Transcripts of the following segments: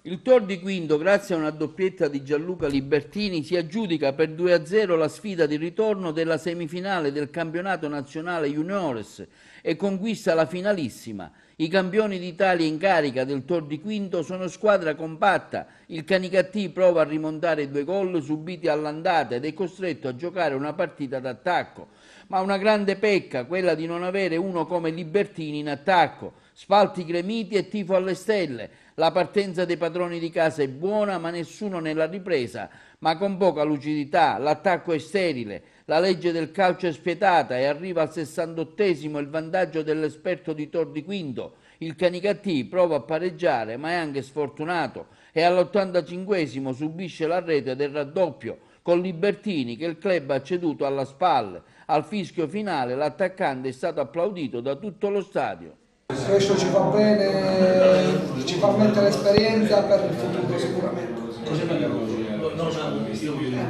Il Tor di Quinto, grazie a una doppietta di Gianluca Libertini, si aggiudica per 2-0 la sfida di ritorno della semifinale del campionato nazionale Juniores e conquista la finalissima. I campioni d'Italia in carica del Tor di Quinto sono squadra compatta. Il Canicattì prova a rimontare 2 gol subiti all'andata ed è costretto a giocare una partita d'attacco. Ma una grande pecca, quella di non avere uno come Libertini in attacco. Spalti gremiti e tifo alle stelle. La partenza dei padroni di casa è buona, ma nessuno nella ripresa, ma con poca lucidità. L'attacco è sterile, la legge del calcio è spietata e arriva al 68esimo il vantaggio dell'esperto di Tor di Quinto. Il Canicattì prova a pareggiare, ma è anche sfortunato e all'85esimo subisce la rete del raddoppio con Libertini che il club ha ceduto alla spalla. Al fischio finale l'attaccante è stato applaudito da tutto lo stadio. Questo ci fa bene, ci fa mettere esperienza per il futuro sicuramente.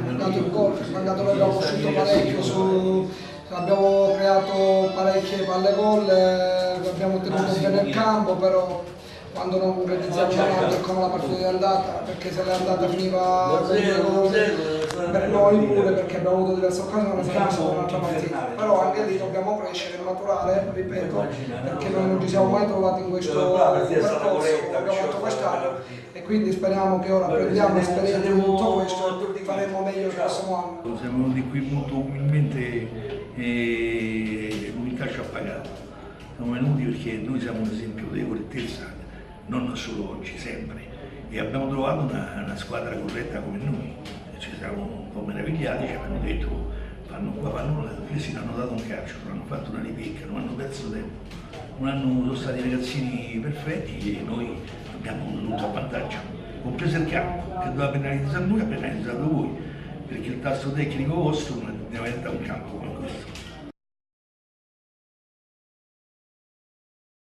Mancato il gol, noi abbiamo uscito parecchio, abbiamo creato parecchie palle gol, abbiamo tenuto bene il campo, però quando non realizziamo una volta è come la partita di andata, perché se l'andata finiva per noi pure, perché abbiamo avuto diverse occasioni, saremmo stata un'altra partita. Però anche lì dobbiamo crescere e maturare, ripeto, perché noi non ci siamo mai trovati in questo percorso, abbiamo fatto quest'anno e quindi speriamo che ora prendiamo esperienza di tutto questo e faremo meglio il prossimo anno. Siamo venuti qui molto umilmente e con il calcio appagato. Siamo venuti perché noi siamo un esempio di correttezza, non solo oggi, sempre, e abbiamo trovato una squadra corretta come noi. Ci siamo un po' meravigliati, ci hanno detto fanno qua, fanno là, questi hanno dato un calcio, non hanno fatto una ripicca, non hanno perso tempo, sono stati ragazzini perfetti e noi abbiamo tenuto a vantaggio, compreso il campo, che doveva penalizzare noi, ha penalizzato voi, perché il tasso tecnico vostro non diventa un campo come questo.